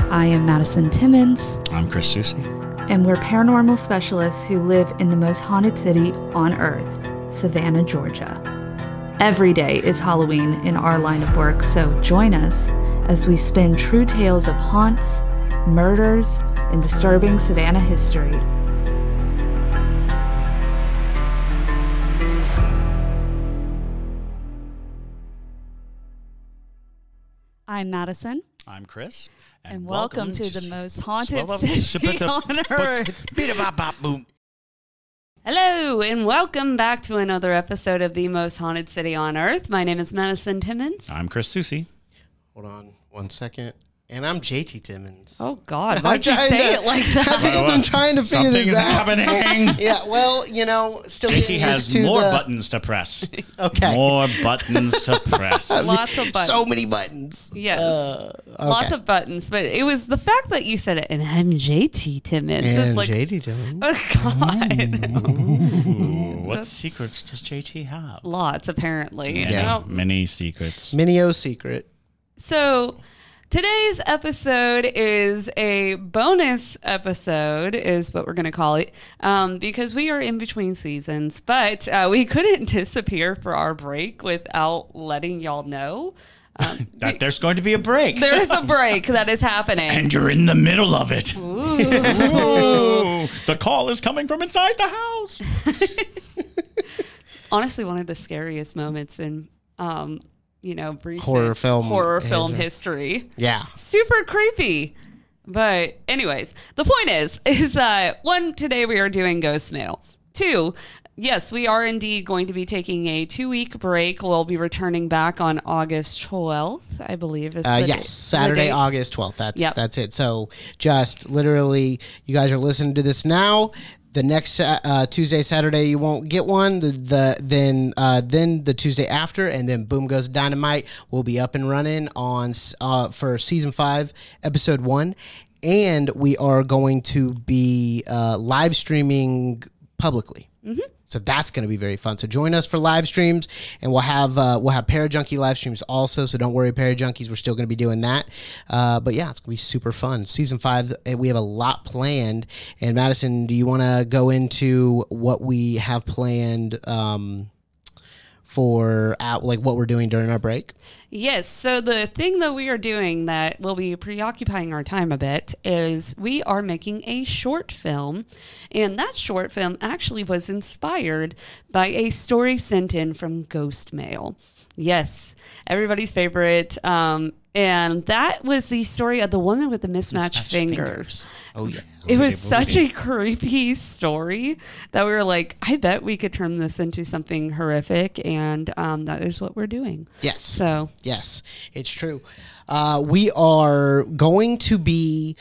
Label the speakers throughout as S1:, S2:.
S1: I am Madison Timmons.
S2: I'm Chris Susi.
S1: And we're paranormal specialists who live in the most haunted city on earth, Savannah, Georgia. Every day is Halloween in our line of work, so join us as we spin true tales of haunts, murders, and disturbing Savannah history. I'm Madison.
S2: I'm Chris.
S1: And welcome to the most haunted city on earth. Hello, and welcome back to another episode of the most haunted city on earth. My name is Madison Timmons.
S2: I'm Chris Susi.
S3: Hold on 1 second. And I'm JT Timmons.
S1: Oh, God. Why'd you say it like that?
S3: I'm trying to figure this out.
S2: Something's happening.
S3: Yeah, well, you know, still
S2: JT has more buttons to press.
S3: Okay.
S2: More buttons to press.
S1: Lots of buttons.
S3: So many buttons.
S1: Yes. Lots of buttons. But it was the fact that you said it, and I'm JT Timmons.
S3: And
S1: it's like,
S3: JT Timmons.
S1: Oh, God.
S2: Ooh, what secrets does JT have?
S1: Lots, apparently.
S3: Yeah.
S2: Many secrets.
S3: Minio secret.
S1: So today's episode is a bonus episode, is what we're going to call it, because we are in between seasons, but we couldn't disappear for our break without letting y'all know.
S2: That there's going to be a break.
S1: There is a break that is happening.
S2: And you're in the middle of it.
S1: Ooh.
S2: Ooh. The call is coming from inside the house.
S1: Honestly, one of the scariest moments in recent
S3: horror
S1: film history.
S3: Yeah.
S1: Super creepy. But anyways, the point is that one, today we are doing Ghostmail. Two, yes, we are indeed going to be taking a 2-week break. We'll be returning back on August 12th, I believe.
S3: Yes, Saturday, August 12th. That's it. So just literally, you guys are listening to this now. The next Tuesday, Saturday, you won't get one. Then the Tuesday after, and then boom goes dynamite. We'll be up and running on for season 5, episode 1, and we are going to be live streaming publicly. Mm-hmm. So that's going to be very fun. So join us for live streams, and we'll have Parajunkie live streams also. So don't worry, Parajunkies, we're still going to be doing that. But yeah, it's going to be super fun. Season 5, we have a lot planned. And Madison, do you want to go into what we have planned for what we're doing during our break?
S1: Yes. So the thing that we are doing that will be preoccupying our time a bit is we are making a short film. And that short film actually was inspired by a story sent in from Ghostmail. Yes. Everybody's favorite. And that was the story of the woman with the mismatched fingers.
S3: Oh, yeah.
S1: It was such a creepy story that we were like, I bet we could turn this into something horrific. And that is what we're doing.
S3: Yes.
S1: So.
S3: Yes, it's true. We are going to be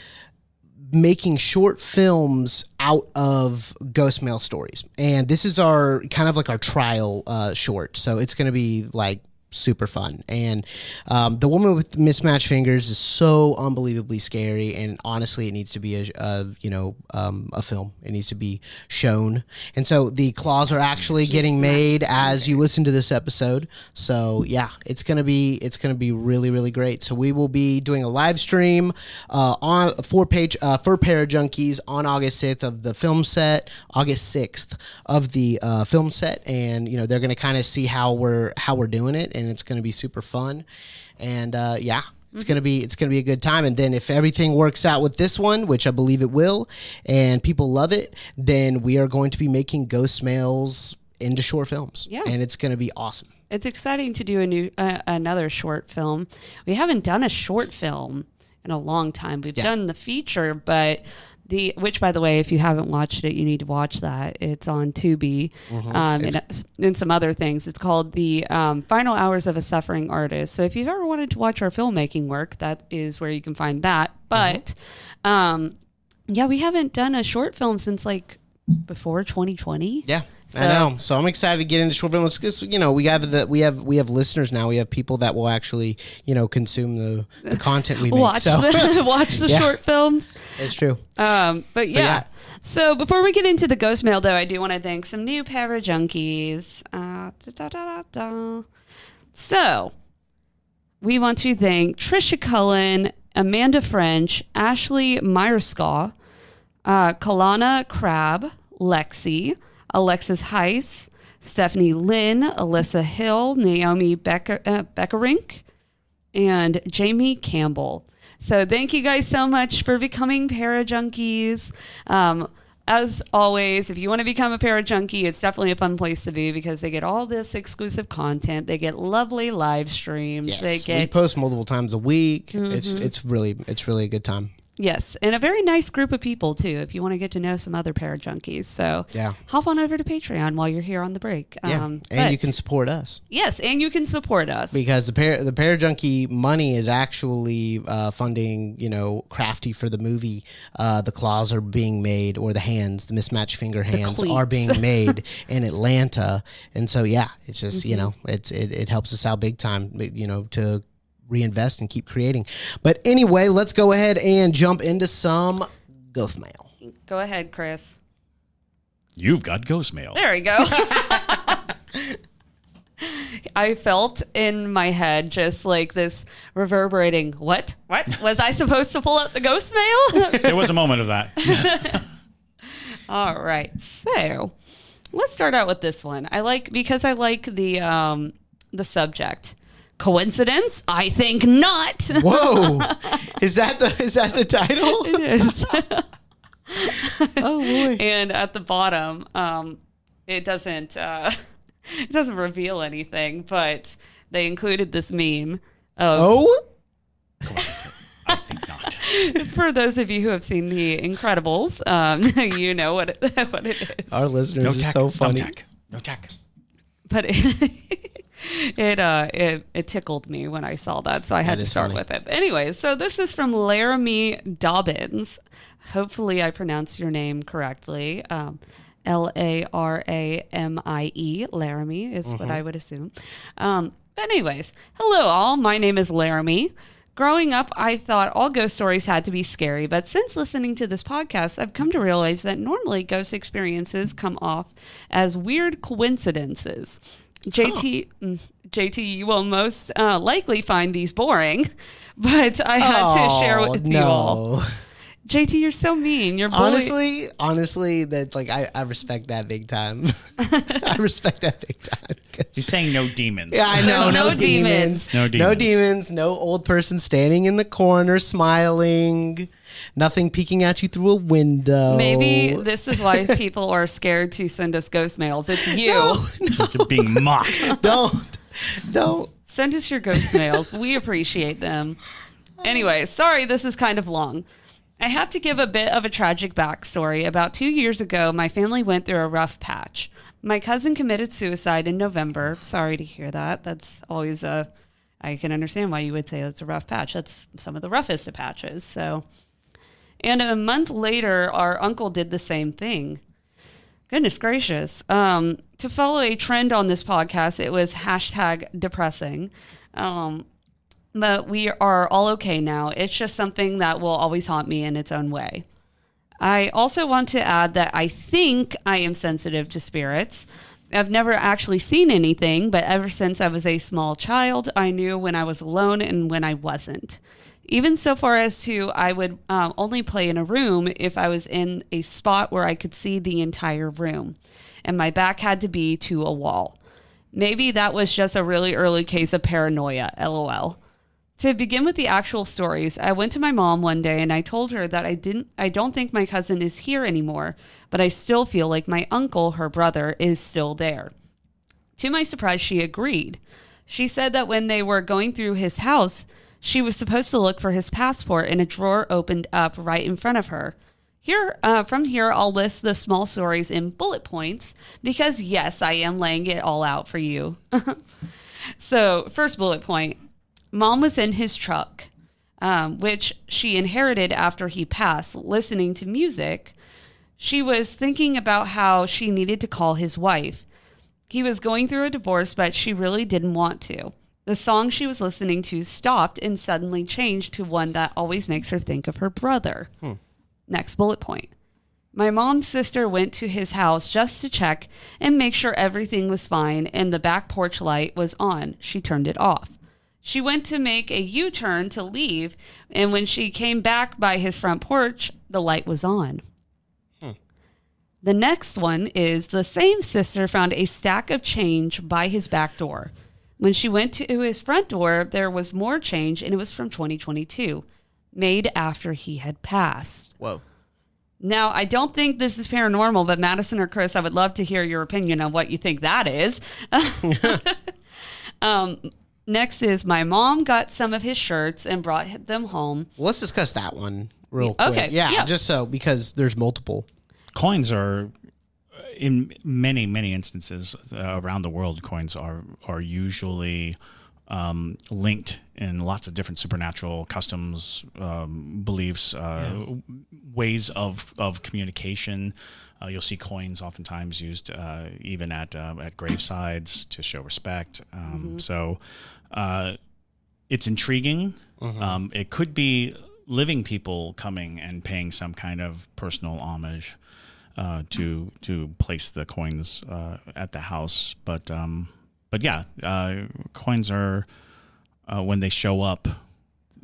S3: making short films out of Ghostmail stories. And this is our kind of like our trial short. So it's going to be like super fun. And the woman with mismatched fingers is so unbelievably scary, and honestly it needs to be a film. It needs to be shown. And so the claws are actually getting made as you listen to this episode. So yeah, it's gonna be really, really great. So we will be doing a live stream for Parajunkies on August 6th of the film set, August 6th of the film set, and they're gonna kind of see how we're doing it. And it's going to be super fun, and it's going to be a good time. And then if everything works out with this one, which I believe it will, and people love it, then we are going to be making Ghostmails into short films. Yeah, and it's going to be awesome.
S1: It's exciting to do another short film. We haven't done a short film in a long time. We've done the feature, but which, by the way, if you haven't watched it, you need to watch that. It's on Tubi, and some other things. It's called The Final Hours of a Suffering Artist. So if you've ever wanted to watch our filmmaking work, that is where you can find that. But we haven't done a short film since before 2020.
S3: Yeah. So, I know. So I'm excited to get into short films because we have listeners now. We have people that will actually consume the content we make.
S1: Watch the short films.
S3: It's true.
S1: But yeah. So before we get into the Ghostmail, though, I do want to thank some new Parajunkies. So we want to thank Trisha Cullen, Amanda French, Ashley Myerscaw, Kalana Crab, Lexi, Alexis Heiss, Stephanie Lynn, Alyssa Hill, Naomi Beckerink, and Jamie Campbell. So thank you guys so much for becoming Parajunkies. As always, if you want to become a Parajunkie, it's definitely a fun place to be because they get all this exclusive content. They get lovely live streams.
S3: Yes, we post multiple times a week. It's really a good time.
S1: Yes, and a very nice group of people, too, if you want to get to know some other Parajunkies. So hop on over to Patreon while you're here on the break.
S3: And you can support us.
S1: Yes, and you can support us.
S3: Because the Parajunkie money is actually funding, Crafty for the movie. The claws are being made, or the hands, the mismatched finger hands are being made in Atlanta. And so, it's just, it helps us out big time, to reinvest and keep creating. But anyway, let's go ahead and jump into some ghost mail.
S1: Go ahead, Chris.
S2: You've got ghost mail.
S1: There we go. I felt in my head just like this reverberating, what? Was I supposed to pull out the ghost mail?
S2: There was a moment of that.
S1: All right. So let's start out with this one. Because I like the subject. Coincidence? I think not.
S3: Whoa. Is that the title?
S1: It is.
S3: Oh boy.
S1: And at the bottom, it doesn't reveal anything, but they included this meme of
S2: I think not.
S1: For those of you who have seen The Incredibles, you know what it is.
S3: Our listeners are so funny.
S2: No tech.
S1: But it tickled me when I saw that, so I had to start with it. But anyway, so this is from Laramie Dobbins. Hopefully I pronounced your name correctly. Laramie, Laramie is what I would assume. But anyways, hello all, my name is Laramie. Growing up, I thought all ghost stories had to be scary, but since listening to this podcast, I've come to realize that normally ghost experiences come off as weird coincidences. JT, you will most likely find these boring, but I had to share with you all. JT, you're so mean. You're
S3: honestly, that I respect that big time. I respect that big time.
S2: He's saying no demons.
S3: Yeah, I know. No demons.
S2: No demons.
S3: No demons. No old person standing in the corner smiling. Nothing peeking at you through a window.
S1: Maybe this is why people are scared to send us ghost mails. It's you.
S2: You're being mocked.
S3: Don't.
S1: Send us your ghost mails. We appreciate them. Anyway, sorry this is kind of long. I have to give a bit of a tragic backstory. About 2 years ago, my family went through a rough patch. My cousin committed suicide in November. Sorry to hear that. That's always I can understand why you would say that's a rough patch. That's some of the roughest of patches. So, and a month later, our uncle did the same thing. Goodness gracious. To follow a trend on this podcast, it was #depressing. But we are all okay now. It's just something that will always haunt me in its own way. I also want to add that I think I am sensitive to spirits. I've never actually seen anything, but ever since I was a small child, I knew when I was alone and when I wasn't. Even so far as to I would only play in a room if I was in a spot where I could see the entire room, and my back had to be to a wall. Maybe that was just a really early case of paranoia, LOL. To begin with the actual stories, I went to my mom one day and I told her that I don't think my cousin is here anymore, but I still feel like my uncle, her brother, is still there. To my surprise, she agreed. She said that when they were going through his house, she was supposed to look for his passport and a drawer opened up right in front of her. From here, I'll list the small stories in bullet points because, yes, I am laying it all out for you. So, first bullet point. Mom was in his truck, which she inherited after he passed, listening to music. She was thinking about how she needed to call his wife. He was going through a divorce, but she really didn't want to. The song she was listening to stopped and suddenly changed to one that always makes her think of her brother. Next bullet point. My mom's sister went to his house just to check and make sure everything was fine and the back porch light was on. She turned it off. She went to make a U-turn to leave, and when she came back by his front porch, the light was on. The next one is the same sister found a stack of change by his back door. When she went to his front door, there was more change, and it was from 2022, made after he had passed.
S3: Whoa.
S1: Now, I don't think this is paranormal, but Madison or Chris, I would love to hear your opinion on what you think that is. Next is my mom got some of his shirts and brought them home.
S3: Well, let's discuss that one real quick.
S1: Okay,
S3: Yeah, just so, because there's multiple.
S2: Coins are, in many instances around the world, coins are usually linked in lots of different supernatural customs, beliefs, ways of communication. You'll see coins oftentimes used even at gravesides to show respect. So it's intriguing. It could be living people coming and paying some kind of personal homage to place the coins at the house. But yeah, coins are when they show up,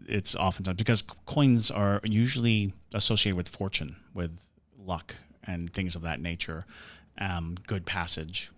S2: it's oftentimes because coins are usually associated with fortune, with luck, and things of that nature, good passage.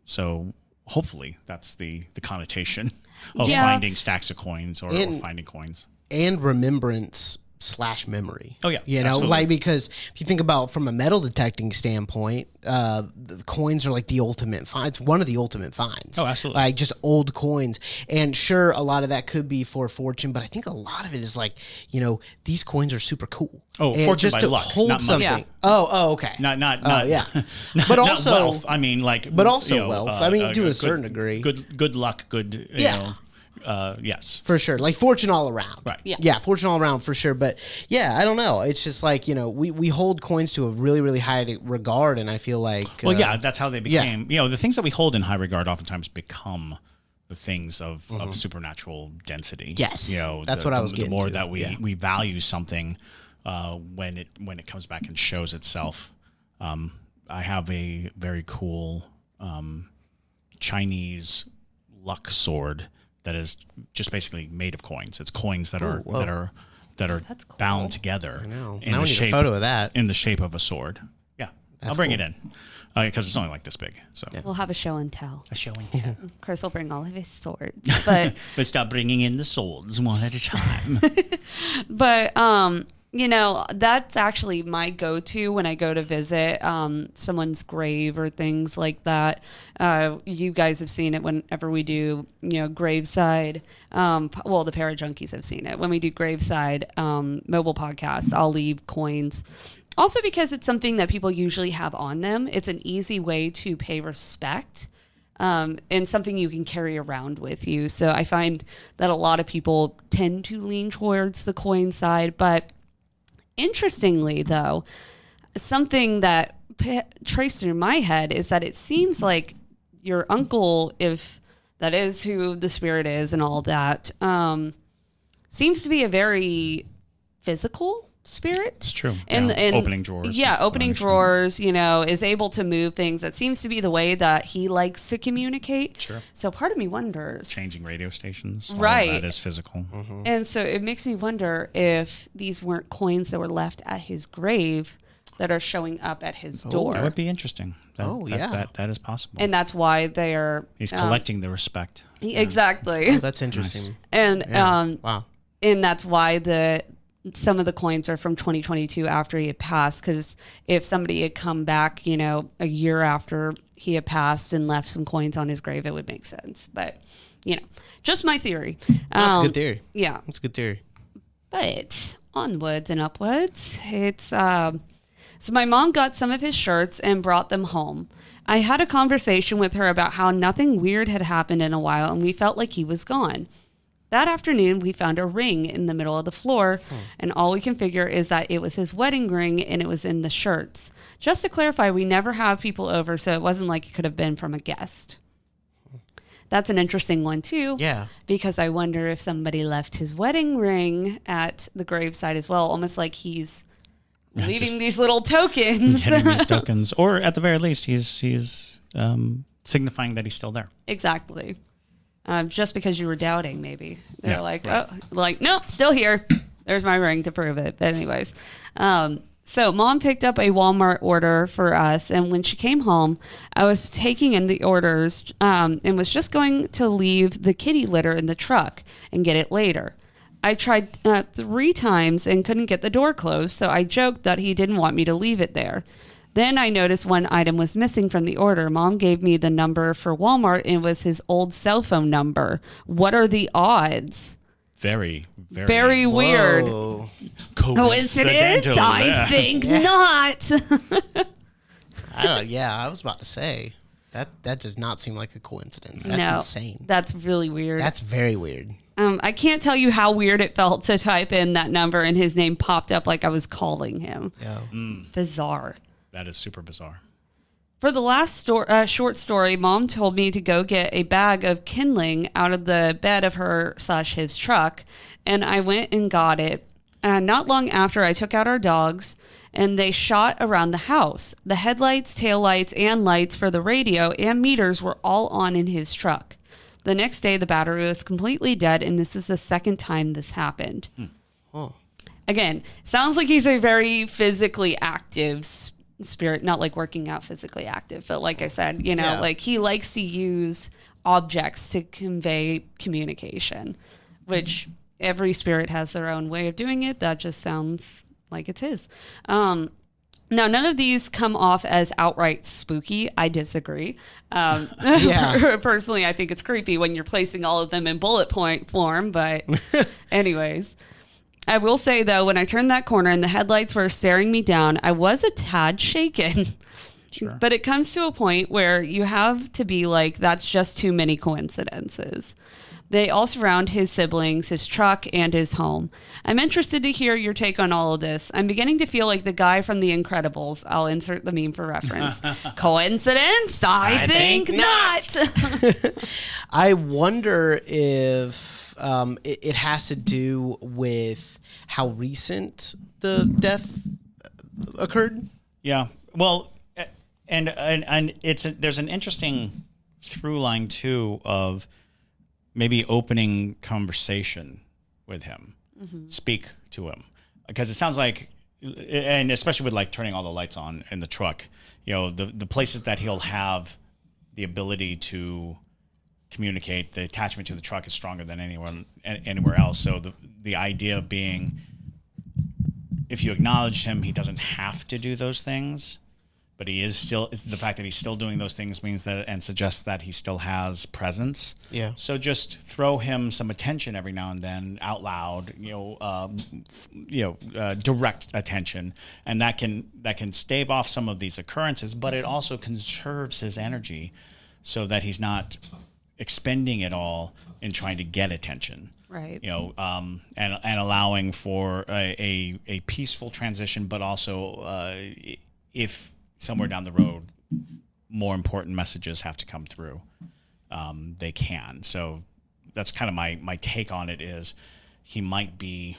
S2: So hopefully that's the connotation of finding stacks of coins or finding coins. And
S3: remembrance / memory.
S2: Oh yeah,
S3: you know,
S2: absolutely.
S3: like, because if you think about from a metal detecting standpoint, the coins are like the ultimate find. It's one of the ultimate finds.
S2: Oh, absolutely.
S3: Like just old coins, and sure, a lot of that could be for fortune, but I think a lot of it is like, you know, these coins are super cool.
S2: Oh,
S3: and
S2: fortune
S3: just
S2: by
S3: to
S2: luck,
S3: hold
S2: not money.
S3: something.
S1: Yeah.
S3: Oh, okay.
S2: Not
S3: yeah.
S2: not,
S3: But
S2: not
S3: also
S2: wealth. I mean, like,
S3: but also
S2: you know,
S3: wealth. I mean, to a certain degree.
S2: Good luck. Good. You know, yes,
S3: for sure, like fortune all around.
S2: Right.
S3: Yeah, fortune all around for sure. But yeah, I don't know. It's just like, you know, we hold coins to a really high regard, and I feel like
S2: well, yeah, that's how they became. You know, the things that we hold in high regard oftentimes become the things of supernatural density.
S3: Yes,
S2: you know,
S3: that's what I was getting
S2: the more
S3: to.
S2: that we value something when it comes back and shows itself. I have a very cool Chinese luck sword that is just basically made of coins. It's coins that are
S1: That's cool.
S2: bound together.
S3: I know.
S2: In
S3: Now
S2: the
S3: we need
S2: shape,
S3: a photo of that.
S2: in the shape of a sword. Yeah, I'll bring it in because it's only like this big. So
S1: We'll have a show and tell.
S2: a show and tell.
S1: Chris will bring all of his swords, but
S2: But stop bringing in the swords one at a time.
S1: you know, that's actually my go-to when I go to visit someone's grave or things like that. You guys have seen it whenever we do, you know, graveside. Well, the Parajunkies have seen it. When we do graveside mobile podcasts, I'll leave coins. Also because it's something that people usually have on them. It's an easy way to pay respect. And something you can carry around with you. So I find that a lot of people tend to lean towards the coin side, but interestingly, though, something that traced through my head is that it seems like your uncle, if that is who the spirit is and all that, seems to be a very physical spirit.
S2: It's true.
S1: And
S2: opening drawers.
S1: Yeah,
S2: That's what I
S1: opening
S2: understand.
S1: drawers, you know, is able to move things. That seems to be the way that he likes to communicate.
S2: Sure.
S1: So part of me wonders.
S2: Changing radio stations. All of
S1: Right.
S2: that is physical.
S1: And so it makes me wonder if these weren't coins that were left at his grave that are showing up at his door.
S2: That would be interesting.
S3: Yeah.
S2: That is possible.
S1: And that's why they are...
S2: He's collecting the respect.
S1: Exactly.
S3: Oh, that's interesting.
S1: And
S3: Wow.
S1: and that's why some of the coins are from 2022 after he had passed, because if somebody had come back, you know, a year after he had passed and left some coins on his grave, it would make sense. But, you know, just my theory.
S3: That's a good theory.
S1: Yeah.
S3: That's a good theory.
S1: But onwards and upwards, it's so my mom got some of his shirts and brought them home. I had a conversation with her about how nothing weird had happened in a while, and we felt like he was gone. That afternoon, we found a ring in the middle of the floor, and all we can figure is that it was his wedding ring, and it was in the shirts. Just to clarify, we never have people over, so it wasn't like it could have been from a guest. That's an interesting one, too.
S3: Yeah.
S1: Because I wonder if somebody left his wedding ring at the graveside as well, almost like he's leaving these little tokens.
S2: Getting these tokens. Or at the very least, he's signifying that he's still there.
S1: Exactly. just because you were doubting, maybe. They're nope, still here. There's my ring to prove it. But anyways, so Mom picked up a Walmart order for us, and when she came home, I was taking in the orders and was just going to leave the kitty litter in the truck and get it later. I tried 3 times and couldn't get the door closed, so I joked that he didn't want me to leave it there. Then I noticed one item was missing from the order. Mom gave me the number for Walmart, and it was his old cell phone number. What are the odds?
S2: Very
S1: weird.
S2: Coincidence?
S1: I think not.
S3: I don't. Yeah, I was about to say that does not seem like a coincidence. That's insane.
S1: That's really weird.
S3: That's very weird.
S1: I can't tell you how weird it felt to type in that number and his name popped up like I was calling him.
S3: Yeah.
S1: Bizarre.
S2: That is super bizarre.
S1: For the last short story, Mom told me to go get a bag of kindling out of the bed of her/his truck, and I went and got it. Not long after, I took out our dogs, and they shot around the house. The headlights, taillights, and lights for the radio and meters were all on in his truck. The next day, the battery was completely dead, and this is the second time this happened.
S3: Oh.
S1: Again, sounds like he's a very physically active spirit, not like working out physically active, but like I said, like he likes to use objects to convey communication, which every spirit has their own way of doing it. That just sounds like it's his. Now, none of these come off as outright spooky. I disagree. Personally, I think it's creepy when you're placing all of them in bullet point form. But anyways, I will say, though, when I turned that corner and the headlights were staring me down, I was a tad shaken.
S2: Sure.
S1: But it comes to a point where you have to be like, that's just too many coincidences. They all surround his siblings, his truck, and his home. I'm interested to hear your take on all of this. I'm beginning to feel like the guy from The Incredibles. I'll insert the meme for reference. Coincidence? I think not.
S3: I wonder if it has to do with how recent the death occurred.
S2: Yeah. Well, and there's an interesting through line too of maybe opening conversation with him, speak to him, because it sounds like, and especially with like turning all the lights on in the truck, the places that he'll have the ability to communicate, the attachment to the truck is stronger than anywhere else. So the idea being, if you acknowledge him, he doesn't have to do those things. But he is still, the fact that he's still doing those things means that, and suggests that he still has presence.
S3: Yeah.
S2: So just throw him some attention every now and then out loud, direct attention. And that can stave off some of these occurrences, but it also conserves his energy so that he's not expending it all in trying to get attention.
S1: Right.
S2: And allowing for a peaceful transition, but also if somewhere down the road, more important messages have to come through, they can. So that's kind of my take on it is he might be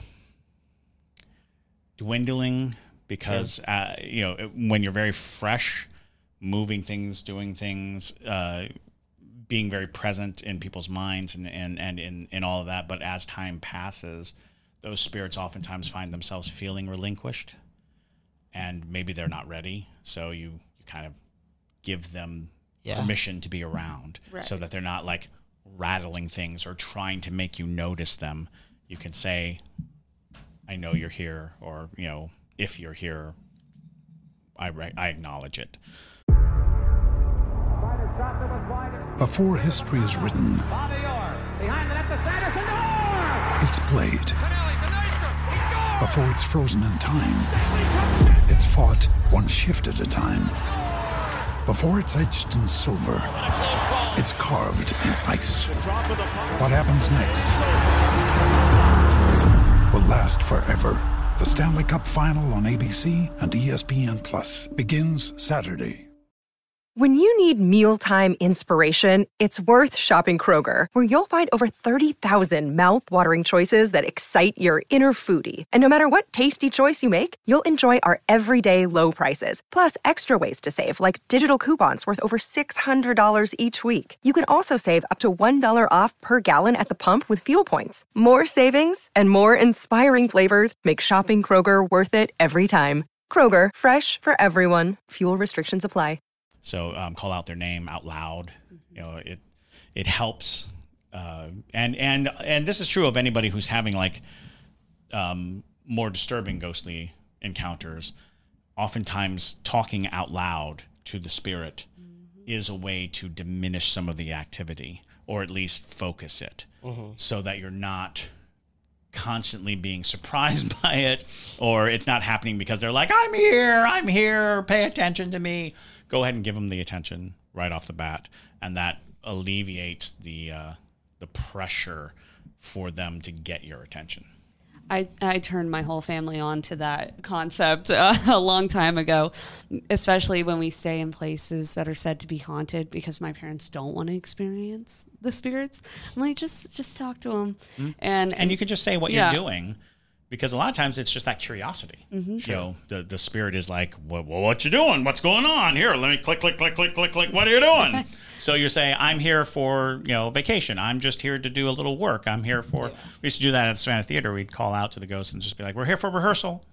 S2: dwindling because, when you're very fresh, moving things, doing things, being very present in people's minds and in all of that. But as time passes, those spirits oftentimes find themselves feeling relinquished. And maybe they're not ready, so you kind of give them permission to be around, so that they're not like rattling things or trying to make you notice them. You can say, "I know you're here," or if you're here, I acknowledge it.
S4: Before history is written, it's played. Before it's frozen in time, it's fought one shift at a time. Before it's etched in silver, it's carved in ice. What happens next will last forever. The Stanley Cup Final on ABC and ESPN Plus begins Saturday.
S5: When you need mealtime inspiration, it's worth shopping Kroger, where you'll find over 30,000 mouth-watering choices that excite your inner foodie. And no matter what tasty choice you make, you'll enjoy our everyday low prices, plus extra ways to save, like digital coupons worth over $600 each week. You can also save up to $1 off per gallon at the pump with fuel points. More savings and more inspiring flavors make shopping Kroger worth it every time. Kroger, fresh for everyone. Fuel restrictions apply.
S2: So call out their name out loud. You know, it helps. And this is true of anybody who's having like more disturbing ghostly encounters. Oftentimes, talking out loud to the spirit is a way to diminish some of the activity, or at least focus it, so that you're not constantly being surprised by it, or it's not happening because they're like, I'm here, pay attention to me. Go ahead and give them the attention right off the bat, and that alleviates the pressure for them to get your attention.
S1: I turned my whole family on to that concept a long time ago, especially when we stay in places that are said to be haunted, because my parents don't want to experience the spirits. I'm like, just talk to them. And you
S2: can just say what you're doing, because a lot of times it's just that curiosity. You know, the spirit is like, what you doing? What's going on? Here, let me click. What are you doing? So you say, I'm here for, vacation. I'm just here to do a little work. I'm here for, we used to do that at Savannah Theater. We'd call out to the ghosts and just be like, we're here for rehearsal.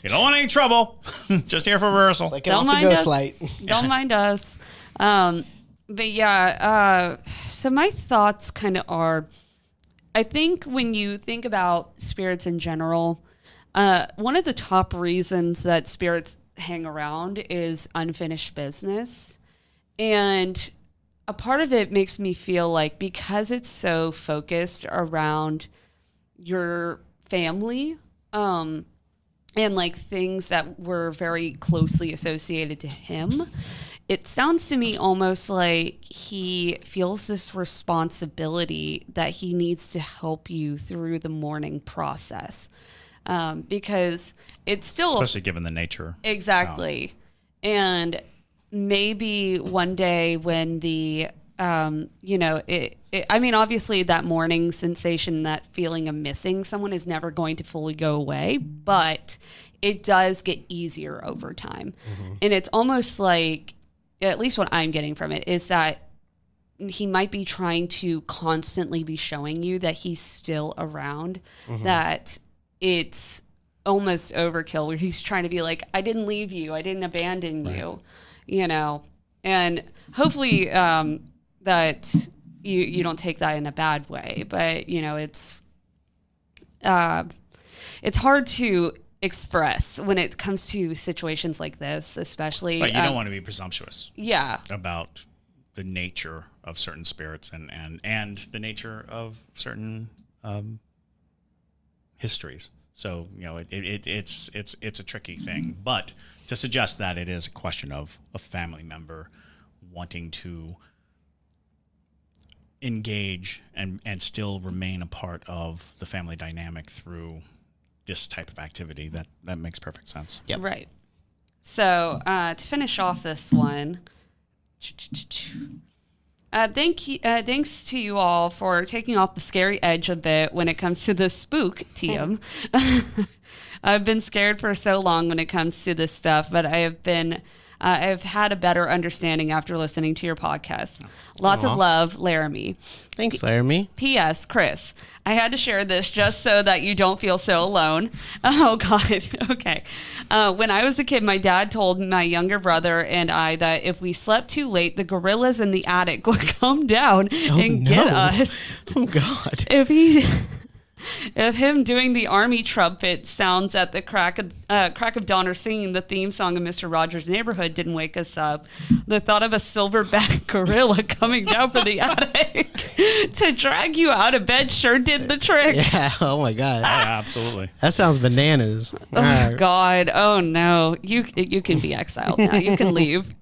S2: You don't want any trouble. Just here for rehearsal.
S3: Like, don't mind us.
S1: Don't mind us. But yeah, so my thoughts kind of are, I think when you think about spirits in general, one of the top reasons that spirits hang around is unfinished business. And a part of it makes me feel like, because it's so focused around your family, and like things that were very closely associated to him, it sounds to me almost like he feels this responsibility that he needs to help you through the mourning process, because it's still,
S2: especially given the nature.
S1: Exactly. And maybe one day when the, I mean, obviously that mourning sensation, that feeling of missing someone is never going to fully go away, but it does get easier over time. And it's almost like, at least what I'm getting from it, is that he might be trying to constantly be showing you that he's still around, that it's almost overkill, where he's trying to be like, I didn't leave you, I didn't abandon you, and hopefully that you don't take that in a bad way, but it's hard to express when it comes to situations like this, especially.
S2: But you don't want to be presumptuous.
S1: Yeah.
S2: About the nature of certain spirits and the nature of certain histories. So it's a tricky thing, but to suggest that it is a question of a family member wanting to engage and still remain a part of the family dynamic through this type of activity, that makes perfect sense.
S3: Yep.
S1: Right. So to finish off this one, thanks to you all for taking off the scary edge a bit when it comes to the spook, TM. I've been scared for so long when it comes to this stuff, but I've had a better understanding after listening to your podcast. Lots of love, Laramie.
S3: Thanks, Laramie.
S1: P.S. Chris, I had to share this just so that you don't feel so alone. Oh, God. Okay. When I was a kid, my dad told my younger brother and I that if we slept too late, the gorillas in the attic would come down and get us.
S3: Oh, God.
S1: If him doing the army trumpet sounds at the crack of dawn, or singing the theme song of Mr. Rogers' Neighborhood didn't wake us up, the thought of a silverback gorilla coming down from the attic to drag you out of bed sure did the trick.
S3: Yeah. Oh my God.
S2: Yeah, absolutely.
S3: That sounds bananas.
S1: Oh God. Oh no. You can be exiled now. You can leave.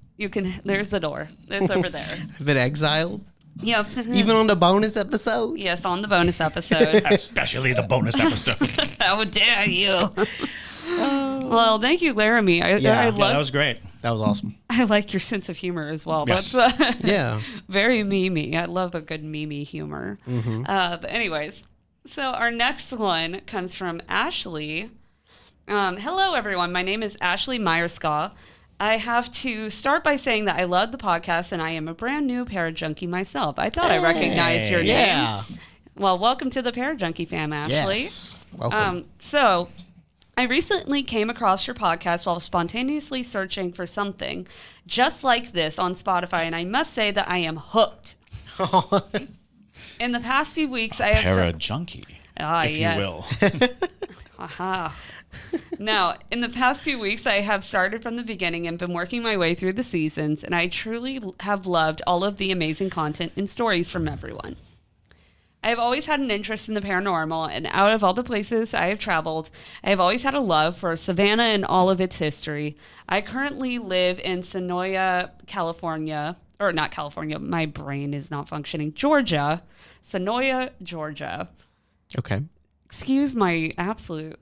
S1: There's the door. It's over there.
S3: I've been exiled.
S1: Yep.
S3: Even on the bonus episode?
S1: Yes, on the bonus episode.
S2: Especially the bonus episode.
S1: How dare you? Well, thank you, Laramie. I
S2: that was great.
S3: That was awesome.
S1: I like your sense of humor as well.
S2: Yes.
S1: That's
S3: Yeah.
S1: very memey. I love a good memey humor. But anyways, so our next one comes from Ashley. Hello, everyone. My name is Ashley Meyerskaw. I have to start by saying that I love the podcast and I am a brand new Parajunkie myself. I thought I recognized your
S3: Yeah.
S1: name. Well, welcome to the Parajunkie fam, Ashley.
S3: Yes. Welcome.
S1: So, I recently came across your podcast while spontaneously searching for something just like this on Spotify, and I must say that I am hooked. In the past few weeks, I have...
S2: Parajunkie, if you will.
S1: Aha. Now, in the past few weeks, I have started from the beginning and been working my way through the seasons, and I truly have loved all of the amazing content and stories from everyone. I have always had an interest in the paranormal, and out of all the places I have traveled, I have always had a love for Savannah and all of its history. I currently live in Sonoya, California, or not California, my brain is not functioning, Georgia, Sonoya, Georgia.
S3: Okay.
S1: Excuse my absolute,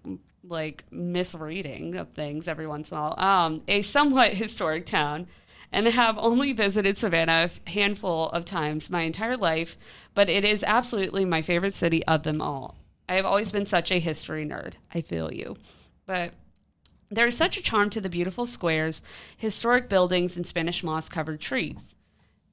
S1: misreading of things every once in a while. A somewhat historic town, and have only visited Savannah a handful of times my entire life, but it is absolutely my favorite city of them all. I have always been such a history nerd. I feel you. But there is such a charm to the beautiful squares, historic buildings, and Spanish moss-covered trees.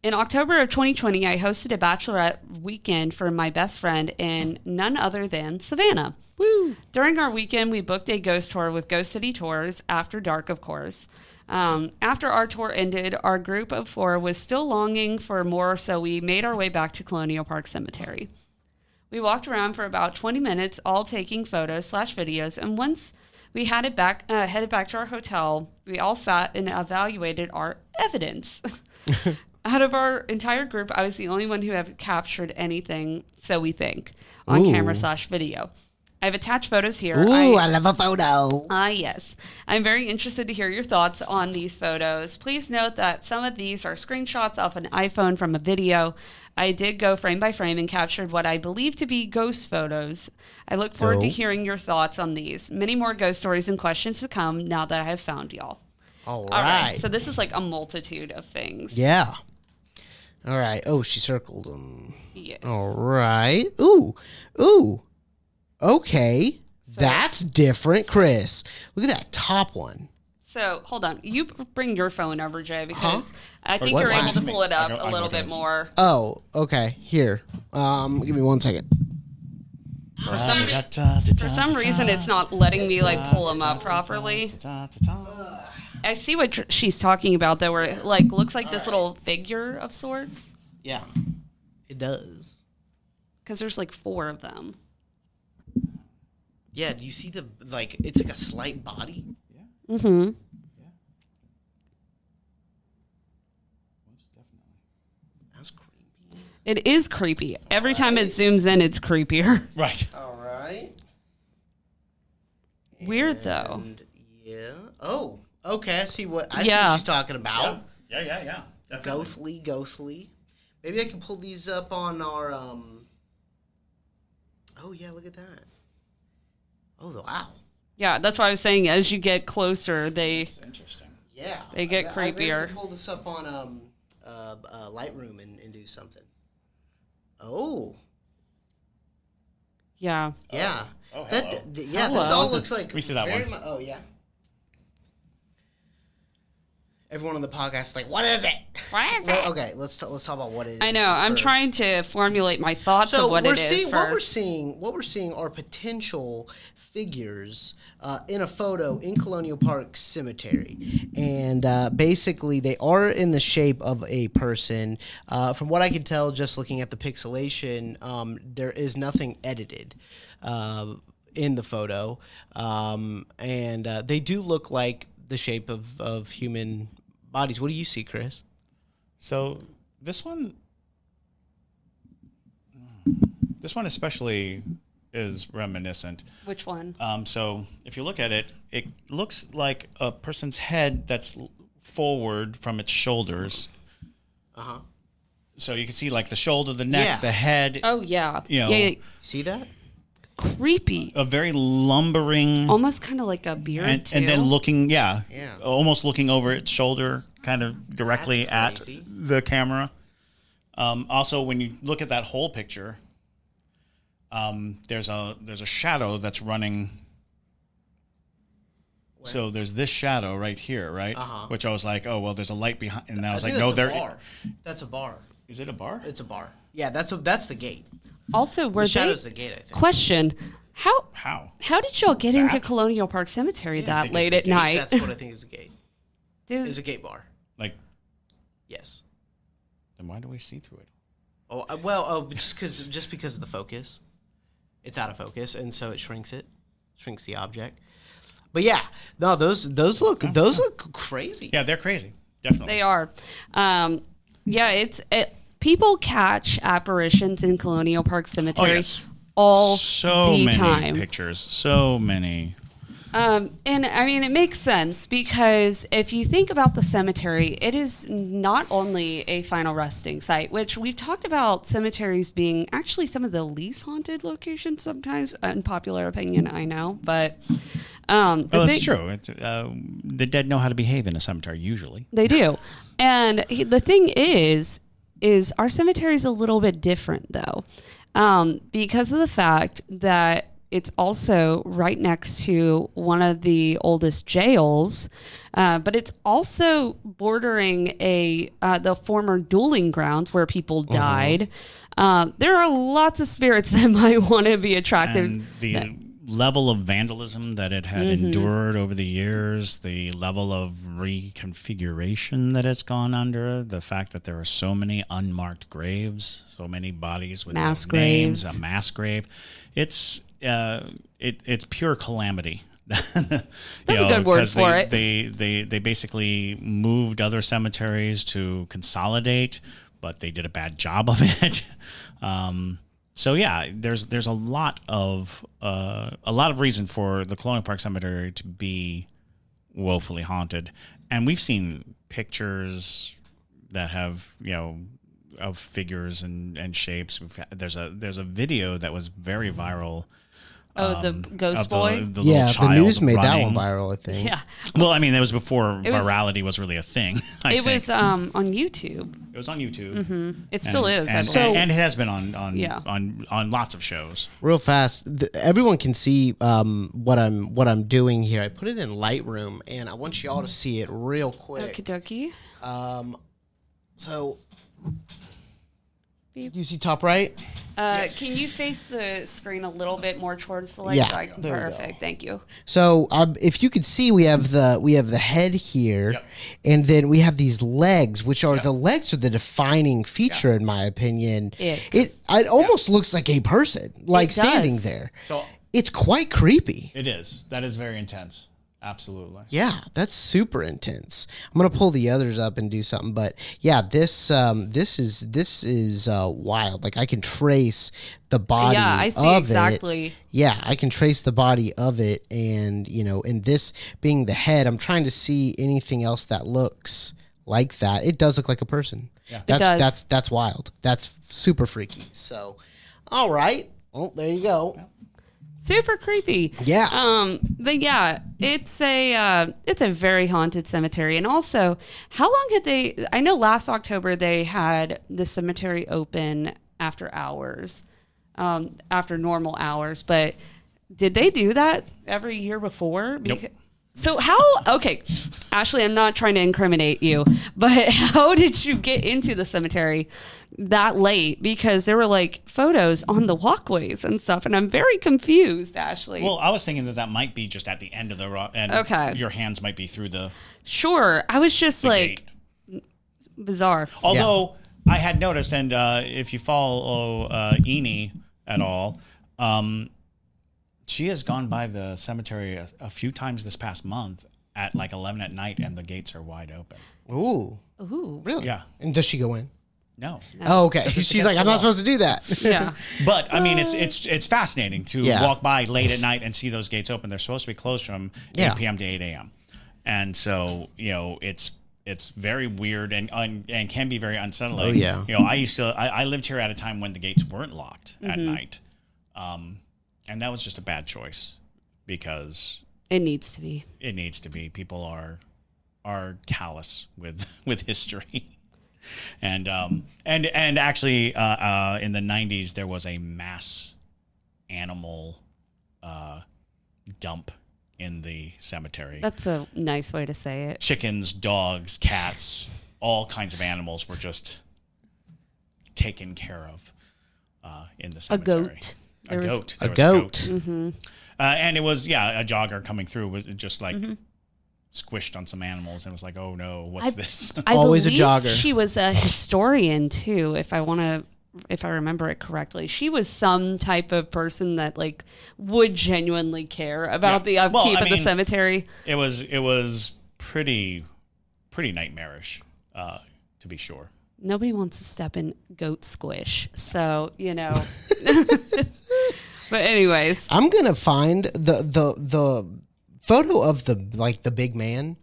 S1: In October of 2020, I hosted a bachelorette weekend for my best friend in none other than Savannah.
S3: Woo.
S1: During our weekend, we booked a ghost tour with Ghost City Tours, after dark, of course. After our tour ended, our group of 4 was still longing for more, so we made our way back to Colonial Park Cemetery. We walked around for about 20 minutes, all taking photos/videos, and once we headed back to our hotel, we all sat and evaluated our evidence. Out of our entire group, I was the only one who had captured anything, so we think, on camera/video. I've attached photos here.
S3: Ooh, I love a photo.
S1: Yes. I'm very interested to hear your thoughts on these photos. Please note that some of these are screenshots off an iPhone from a video. I did go frame by frame and captured what I believe to be ghost photos. I look forward to hearing your thoughts on these. Many more ghost stories and questions to come now that I have found y'all.
S3: All right.
S1: So this is like a multitude of things.
S3: Yeah. All right. Oh, she circled them.
S1: Yes.
S3: All right. Ooh. Okay.
S1: So,
S3: that's different, Chris. Look at that top one.
S1: So, hold on. You bring your phone over, Jay, because I think
S3: What's
S1: you're able
S3: that?
S1: to pull it up
S2: I
S1: a little
S2: go
S1: bit
S2: guys.
S1: more.
S3: Oh, okay. Here. Give me 1 second.
S1: For some reason, it's not letting me, pull them up properly. I see what she's talking about, though, where it, looks like this little figure of sorts.
S3: Yeah. It does.
S1: Because there's, 4 of them.
S3: Yeah, do you see the, it's like a slight body?
S2: Yeah.
S1: Mm-hmm.
S2: Yeah. Most definitely.
S3: That's creepy.
S1: It is creepy. Every time it zooms in, it's creepier.
S2: Right.
S3: All right.
S1: Weird, though.
S3: And, yeah. Oh, okay. I see what she's talking about.
S2: Yeah. Definitely.
S3: Ghostly. Maybe I can pull these up on our, Oh, yeah, look at that. Oh, wow.
S1: Yeah, that's why I was saying as you get closer,
S2: It's interesting.
S3: Yeah.
S1: They get
S3: I bet
S1: creepier.
S3: I can pull this up on Lightroom and do something. Oh.
S1: Yeah.
S3: Yeah.
S2: Oh,
S3: That,
S2: hello.
S3: yeah,
S1: Hello.
S3: this all looks like
S2: We see that
S3: very
S2: one.
S3: oh, yeah. Everyone on the podcast is like, what is it?
S1: What is
S3: Well, okay, let's talk about what it is.
S1: I know.
S3: just
S1: I'm
S3: for-
S1: trying to formulate my thoughts
S3: So
S1: of what
S3: we're
S1: it is
S3: seeing,
S1: first.
S3: what we're seeing are potential figures in a photo in Colonial Park Cemetery, and basically they are in the shape of a person. From what I can tell, just looking at the pixelation, there is nothing edited in the photo, and they do look like the shape of human bodies. What do you see, Chris?
S2: So this one especially is reminiscent.
S1: Which one?
S2: So if you look at it, it looks like a person's head that's forward from its shoulders.
S3: Uh-huh.
S2: So you can see the shoulder, the neck,
S3: Yeah.
S2: the head.
S1: Oh, yeah.
S2: You know,
S1: yeah.
S3: See that?
S1: Creepy.
S2: A very lumbering,
S1: Almost kind of like a beard,
S2: and
S1: too.
S2: then looking,
S3: Yeah.
S2: almost looking over its shoulder, kind of directly at the camera. Also, when you look at that whole picture, there's a shadow that's running. Where? So there's this shadow right here, right? Which I was like, oh well, there's a light behind, and I was like, no, there.
S3: That's a bar.
S2: Is it a bar?
S3: It's a bar. Yeah, that's the gate.
S1: Also, were
S3: the shadow's the gate, I think.
S1: Question: How did y'all get into Colonial Park Cemetery that late at night?
S3: That's what I think is the gate.
S1: Dude.
S3: It's a gate bar.
S2: Like,
S3: yes.
S2: Then why do we see through it?
S3: Oh, just because of the focus. It's out of focus, and so it shrinks the object. But yeah, no, those look crazy.
S2: Yeah, they're crazy. Definitely,
S1: they are. People catch apparitions in Colonial Park Cemetery all the time.
S2: Pictures, so many.
S1: And I mean, it makes sense because if you think about the cemetery, it is not only a final resting site, which we've talked about cemeteries being actually some of the least haunted locations sometimes, unpopular opinion, I know, but...
S2: that's true. The dead know how to behave in a cemetery, usually.
S1: They do. And the thing is our cemetery is a little bit different, though, because of the fact that it's also right next to one of the oldest jails, but it's also bordering the former dueling grounds where people died. There are lots of spirits that might want to be attracted.
S2: And the level of vandalism that it had endured over the years, the level of reconfiguration that it's gone under, the fact that there are so many unmarked graves, so many bodies with
S1: mass
S2: names,
S1: graves.
S2: A mass grave. It's pure calamity.
S1: That's a good word for it.
S2: They basically moved other cemeteries to consolidate, but they did a bad job of it. So yeah, there's a lot of reason for the Colonial Park Cemetery to be woefully haunted, and we've seen pictures that have of figures and shapes. There's a video that was very viral.
S1: Oh, the ghost boy?
S2: The little child
S3: the news made
S2: running.
S3: that one viral, I think.
S1: Yeah.
S2: Well, I mean, it was before virality was really a thing.
S1: It was on YouTube.
S2: It was on YouTube.
S1: Mm-hmm. It still is.
S2: And it has been on lots of shows.
S3: Real fast, everyone can see what I'm doing here. I put it in Lightroom, and I want y'all to see it real quick.
S1: Okie dokie.
S3: So... You see top right?
S1: Yes. Can you face the screen a little bit more towards the light?
S3: Yeah,
S1: Perfect. Thank you.
S3: So if you could see, we have the head here, and then we have these legs, which are the legs are the defining feature in my opinion. It almost looks like a person, like standing there. So it's quite creepy.
S2: It is. That is very intense. Absolutely.
S3: Yeah, that's super intense. I'm gonna pull the others up and do something, but yeah, this is wild. Like I can trace the body.
S1: Yeah, I see exactly.
S3: It. Yeah, I can trace the body of it, and in this being the head, I'm trying to see anything else that looks like that. It does look like a person. Yeah, that's wild. That's super freaky. So, all right. Well, there you go. Yeah.
S1: Super creepy.
S3: Yeah.
S1: But yeah, it's a very haunted cemetery. And also, how long had they? I know last October they had the cemetery open after hours, after normal hours. But did they do that every year before?
S2: Nope.
S1: So how? Okay, Ashley, I'm not trying to incriminate you, but how did you get into the cemetery that late? Because there were like photos on the walkways and stuff, and I'm very confused, Ashley.
S2: Well, I was thinking that might be just at the end of the and your hands might be through the.
S1: Sure, I was just like
S2: gate.
S1: Bizarre.
S2: Although I had noticed, and if you follow Eni at all. She has gone by the cemetery a few times this past month at like 11 at night, and the gates are wide open.
S3: Ooh,
S1: really?
S3: Yeah. And does she go in?
S2: No.
S3: Oh, okay. She's like, I'm not supposed to do that.
S1: Yeah.
S2: But I mean, it's fascinating to walk by late at night and see those gates open. They're supposed to be closed from 8 p.m. to 8 a.m. And so it's very weird and can be very unsettling.
S3: Oh yeah.
S2: I lived here at a time when the gates weren't locked at night. And that was just a bad choice because
S1: it needs to be.
S2: It needs to be. People are callous with history. And actually in the 90s there was a mass animal dump in the cemetery.
S1: That's a nice way to say it.
S2: Chickens, dogs, cats, all kinds of animals were just taken care of in the cemetery.
S1: A goat.
S2: A goat.
S1: Mm-hmm.
S2: And it was, a jogger coming through was just like squished on some animals and was like, oh no, what's this?
S1: I
S3: Always a
S1: believe
S3: jogger.
S1: She was a historian too, if I remember it correctly. She was some type of person that like would genuinely care about the upkeep of the cemetery.
S2: It was pretty nightmarish, to be sure.
S1: Nobody wants to step in goat squish, so But anyways,
S3: I'm gonna find the photo of the big man.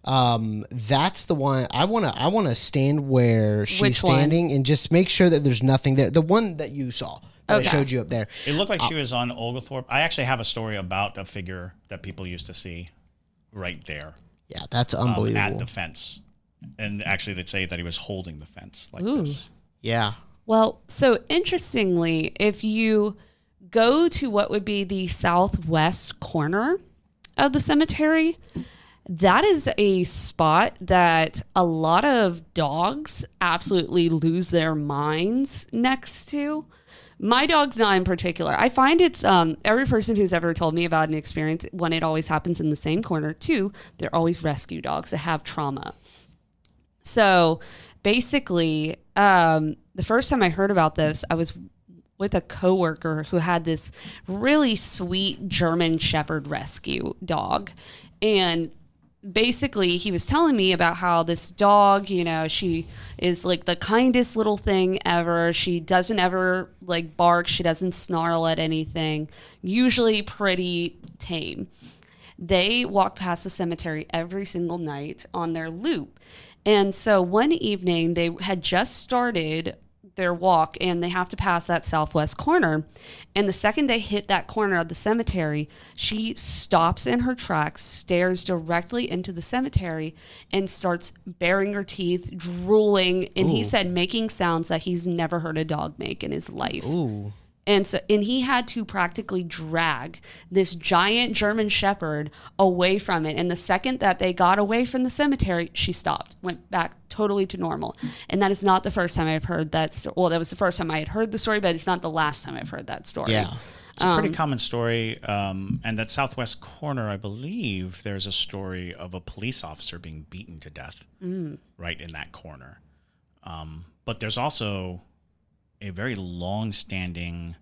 S3: That's the one I wanna stand where she's standing and just make sure that there's nothing there. The one that you saw that I showed you up there.
S2: It looked like she was on Oglethorpe. I actually have a story about a figure that people used to see right there.
S3: Yeah, that's unbelievable.
S2: At the fence. And actually they'd say that he was holding the fence like this.
S3: Yeah.
S1: Well, so interestingly, if you go to what would be the southwest corner of the cemetery, that is a spot that a lot of dogs absolutely lose their minds next to. My dog's not in particular. I find it's every person who's ever told me about an experience, one, it always happens in the same corner. Two, they're always rescue dogs that have trauma. So basically, the first time I heard about this, I was with a coworker who had this really sweet German Shepherd rescue dog. And basically he was telling me about how this dog, she is like the kindest little thing ever. She doesn't ever like bark. She doesn't snarl at anything. Usually pretty tame. They walk past the cemetery every single night on their loop. And so one evening they had just started their walk and they have to pass that southwest corner. And the second they hit that corner of the cemetery, she stops in her tracks, stares directly into the cemetery and starts baring her teeth, drooling. And he said making sounds that he's never heard a dog make in his life.
S3: Ooh.
S1: And he had to practically drag this giant German Shepherd away from it. And the second that they got away from the cemetery, she stopped, went back totally to normal. And that is not the first time I've heard that story. Well, that was the first time I had heard the story, but it's not the last time I've heard that story.
S3: Yeah.
S2: It's a pretty common story. And that southwest corner, I believe, there's a story of a police officer being beaten to death right in that corner. But there's also a very long-standing,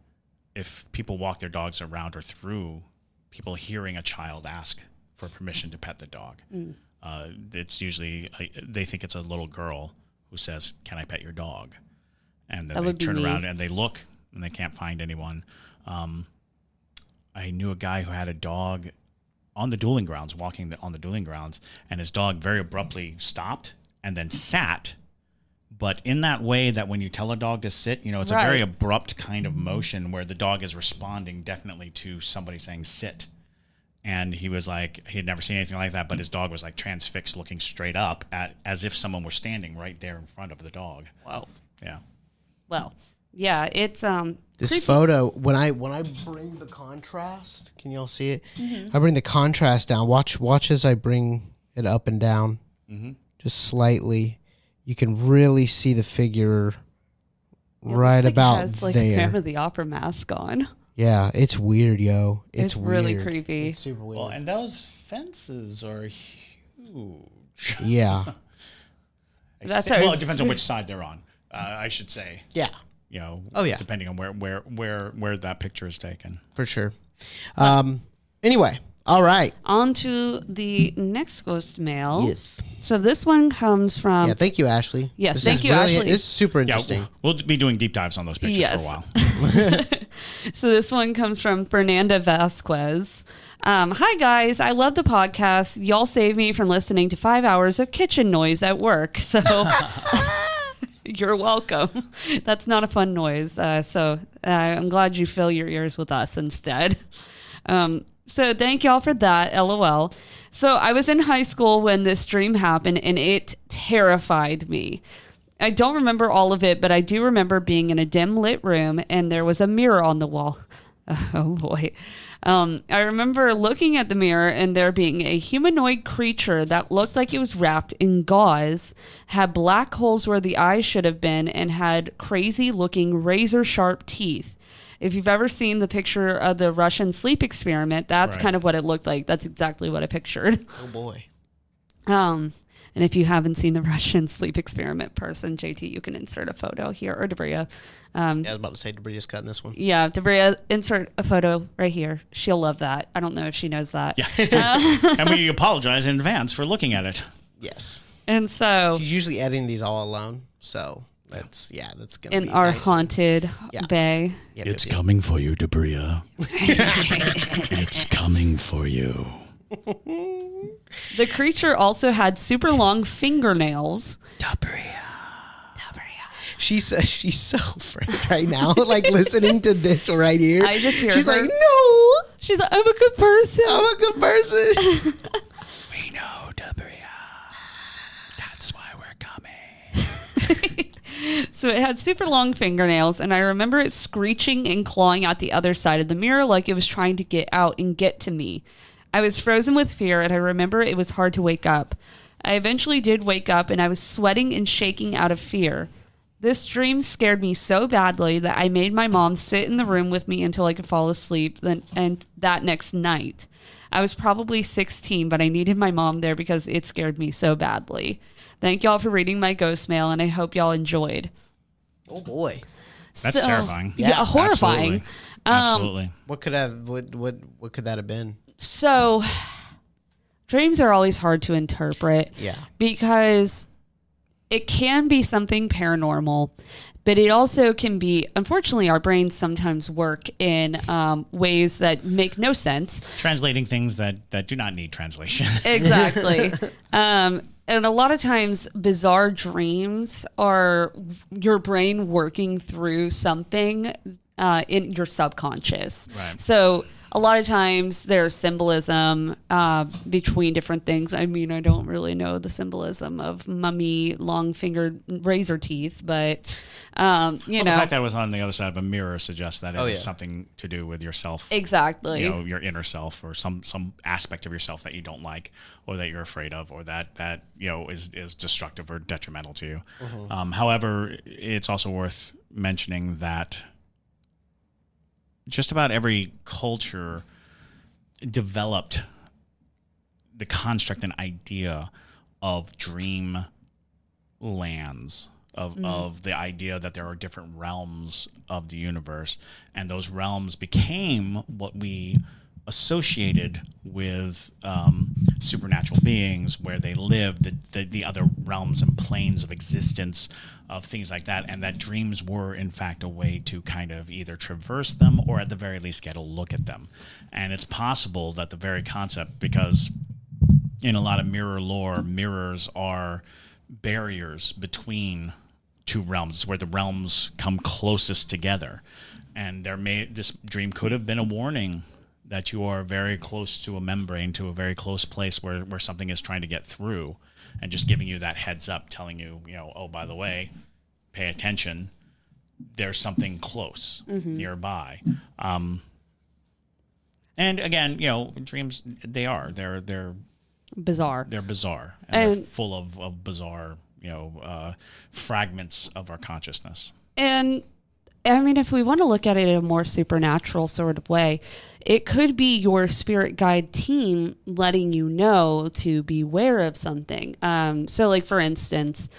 S2: if people walk their dogs around or through, people hearing a child ask for permission to pet the dog. It's usually, they think it's a little girl who says, "Can I pet your dog?" And then they turn around and they look and they can't find anyone. I knew a guy who had a dog on the dueling grounds, on the dueling grounds, and his dog very abruptly stopped and then sat. But in that way that when you tell a dog to sit, it's a very abrupt kind of motion where the dog is responding definitely to somebody saying sit. And he was like, he had never seen anything like that, but his dog was like transfixed, looking straight up as if someone were standing right there in front of the dog.
S1: Wow.
S2: Yeah.
S1: Well, yeah, it's
S3: this
S1: creepy.
S3: photo, when I bring the contrast, can y'all see it? I bring the contrast down. Watch as I bring it up and down, just slightly. You can really see the figure right about
S1: it has, like,
S3: there.
S1: a Phantom of the Opera mask on.
S3: Yeah, it's weird, yo. It's
S1: really
S3: weird.
S1: creepy.
S3: It's super weird.
S2: Well, and those fences are huge.
S3: Yeah.
S2: It depends on which side they're on. I should say.
S3: Yeah.
S2: Oh yeah. Depending on where that picture is taken.
S3: For sure. Anyway, all right.
S1: On to the next ghost mail.
S3: Yes.
S1: So this one comes from...
S3: Yeah, thank you, Ashley.
S1: Yes, thank you, Ashley.
S3: This is super interesting.
S2: Yeah, we'll be doing deep dives on those pictures for a while.
S1: So this one comes from Fernanda Vasquez. Hi, guys. I love the podcast. Y'all save me from listening to 5 hours of kitchen noise at work. So you're welcome. That's not a fun noise. So I'm glad you fill your ears with us instead. So thank y'all for that. LOL. So I was in high school when this dream happened, and it terrified me. I don't remember all of it, but I do remember being in a dim lit room and there was a mirror on the wall. Oh boy. I remember looking at the mirror and there being a humanoid creature that looked like it was wrapped in gauze, had black holes where the eyes should have been, and had crazy looking razor sharp teeth. If you've ever seen the picture of the Russian sleep experiment, that's kind of what it looked like. That's exactly what I pictured.
S3: Oh boy.
S1: And if you haven't seen the Russian sleep experiment person, JT, you can insert a photo here, or Debria.
S3: Yeah, I was about to say Debria's cutting this one.
S1: Yeah, Debria, insert a photo right here. She'll love that. I don't know if she knows that.
S2: Yeah. And we apologize in advance for looking at it.
S3: Yes.
S1: And so...
S3: She's usually editing these all alone, so that's going to be
S1: in our
S3: nice.
S1: haunted bay.
S3: Yep,
S2: It's coming for you, Debria. It's coming for you.
S1: The creature also had super long fingernails.
S2: Debria.
S3: She's so afraid right now, like listening to this right here.
S1: I just hear
S3: She's
S1: her.
S3: like, no,
S1: She's like, I'm a good person.
S3: I'm a good person.
S2: We know, Debria. That's why we're coming.
S1: So it had super long fingernails, and I remember it screeching and clawing at the other side of the mirror like it was trying to get out and get to me. I was frozen with fear, and I remember it was hard to wake up. I eventually did wake up, and I was sweating and shaking out of fear. This dream scared me so badly that I made my mom sit in the room with me until I could fall asleep, and that next night. I was probably 16, but I needed my mom there because it scared me so badly. Thank y'all for reading my ghost mail, and I hope y'all enjoyed.
S3: Oh boy,
S2: That's terrifying.
S1: Yeah, horrifying.
S2: Absolutely.
S3: what could that have been?
S1: So, dreams are always hard to interpret.
S3: Yeah.
S1: Because it can be something paranormal, but it also can be, unfortunately, our brains sometimes work in ways that make no sense.
S2: Translating things that do not need translation.
S1: Exactly. And a lot of times, bizarre dreams are your brain working through something in your subconscious.
S2: Right.
S1: So a lot of times there's symbolism between different things. I mean, I don't really know the symbolism of mummy long-fingered razor teeth, but
S2: The fact that it was on the other side of a mirror suggests that it has
S3: yeah.
S2: something to do with yourself.
S1: Exactly.
S2: Your inner self, or some aspect of yourself that you don't like, or that you're afraid of, or that is destructive or detrimental to you.
S3: Mm-hmm.
S2: However, it's also worth mentioning that just about every culture developed the construct and idea of dream lands, of the idea that there are different realms of the universe, and those realms became what we associated with supernatural beings, where they lived, the other realms and planes of existence, of things like that, and that dreams were in fact a way to kind of either traverse them or at the very least get a look at them. And it's possible that the very concept, because in a lot of mirror lore, mirrors are barriers between two realms. It's where the realms come closest together, and this dream could have been a warning that you are very close to a membrane, to a very close place where something is trying to get through, and just giving you that heads up, telling you, oh, by the way, pay attention, there's something close nearby. And again, dreams, they're
S1: Bizarre.
S2: They're bizarre, and they're full of bizarre, fragments of our consciousness.
S1: And I mean, if we want to look at it in a more supernatural sort of way, it could be your spirit guide team letting you know to beware of something. So like, for instance,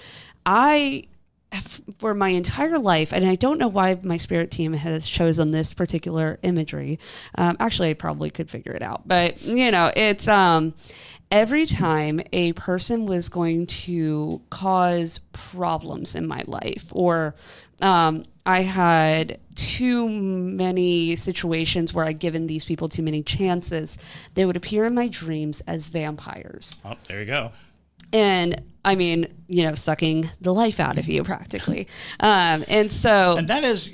S1: for my entire life, and I don't know why my spirit team has chosen this particular imagery. Actually, I probably could figure it out, but it's every time a person was going to cause problems in my life, or I had too many situations where I'd given these people too many chances, they would appear in my dreams as vampires.
S2: Oh, there you go.
S1: And I mean, sucking the life out of you practically. And
S2: that is,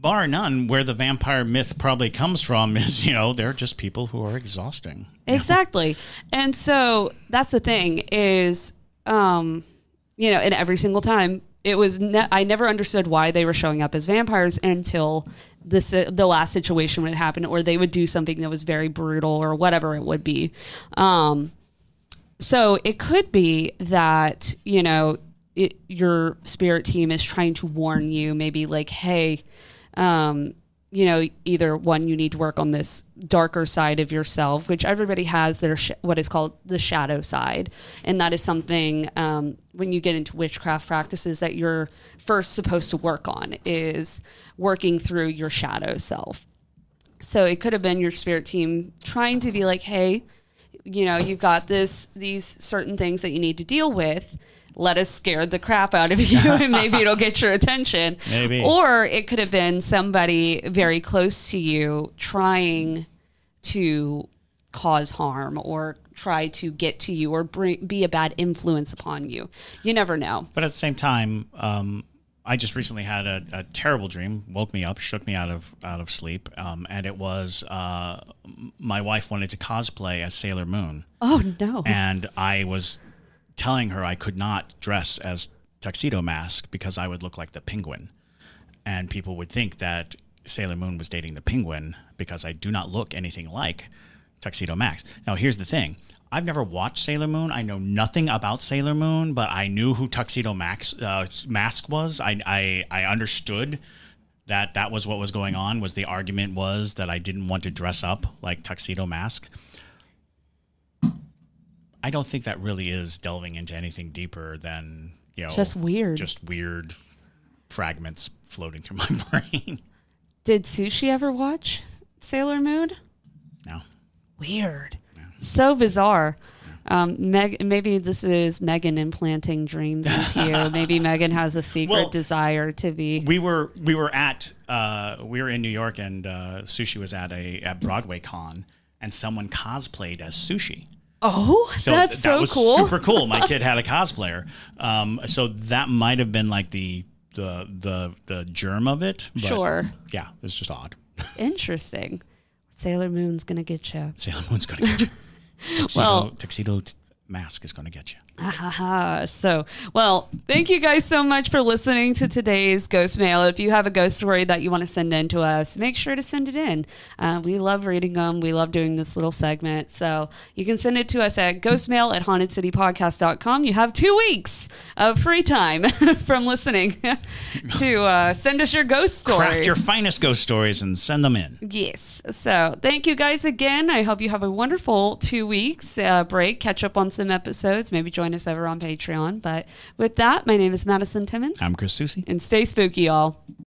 S2: bar none, where the vampire myth probably comes from is, they're just people who are exhausting.
S1: Exactly. And so that's the thing is, and every single time it was, I never understood why they were showing up as vampires until the last situation would happen, or they would do something that was very brutal or whatever it would be. So it could be that, your spirit team is trying to warn you, maybe like, hey, either one, you need to work on this darker side of yourself, which everybody has their what is called the shadow side. And that is something, when you get into witchcraft practices, that you're first supposed to work on, is working through your shadow self. So it could have been your spirit team trying to be like, hey, you've got these certain things that you need to deal with. Let us scare the crap out of you and maybe it'll get your attention.
S2: Maybe.
S1: Or it could have been somebody very close to you trying to cause harm or try to get to you or be a bad influence upon you. You never know.
S2: But at the same time, I just recently had a terrible dream, woke me up, shook me out of sleep, and it was my wife wanted to cosplay as Sailor Moon.
S1: Oh, no.
S2: And I was telling her I could not dress as Tuxedo Mask because I would look like the Penguin. And people would think that Sailor Moon was dating the Penguin because I do not look anything like Tuxedo Mask. Now, here's the thing. I've never watched Sailor Moon. I know nothing about Sailor Moon, but I knew who Tuxedo Mask was. I understood that was what was going on, was the argument was that I didn't want to dress up like Tuxedo Mask. I don't think that really is delving into anything deeper than,
S1: just weird.
S2: Just weird fragments floating through my brain.
S1: Did Sushi ever watch Sailor Moon?
S2: No.
S1: Weird. No. So bizarre. Maybe this is Megan implanting dreams into you. Maybe Megan has a secret desire to be.
S2: We were in New York, and Sushi was at Broadway Con, and someone cosplayed as Sushi.
S1: Oh, so that's so
S2: was
S1: cool.
S2: Super cool. My kid had a cosplayer. So that might have been like the germ of it. But
S1: sure.
S2: Yeah, it's just odd.
S1: Interesting. Sailor Moon's going to get you.
S2: Sailor Moon's going to get you. Tuxedo Mask is going to get you.
S1: So, thank you guys so much for listening to today's Ghost Mail. If you have a ghost story that you want to send in to us, make sure to send it in. We love reading them. We love doing this little segment. So you can send it to us at ghostmail@hauntedcitypodcast.com. You have 2 weeks of free time from listening to send us your ghost stories.
S2: Craft your finest ghost stories and send them in.
S1: Yes. So thank you guys again. I hope you have a wonderful 2 weeks break. Catch up on some episodes. Maybe join us over on Patreon. But with that, my name is Madison Timmons.
S2: I'm Chris Soucy.
S1: And stay spooky, y'all.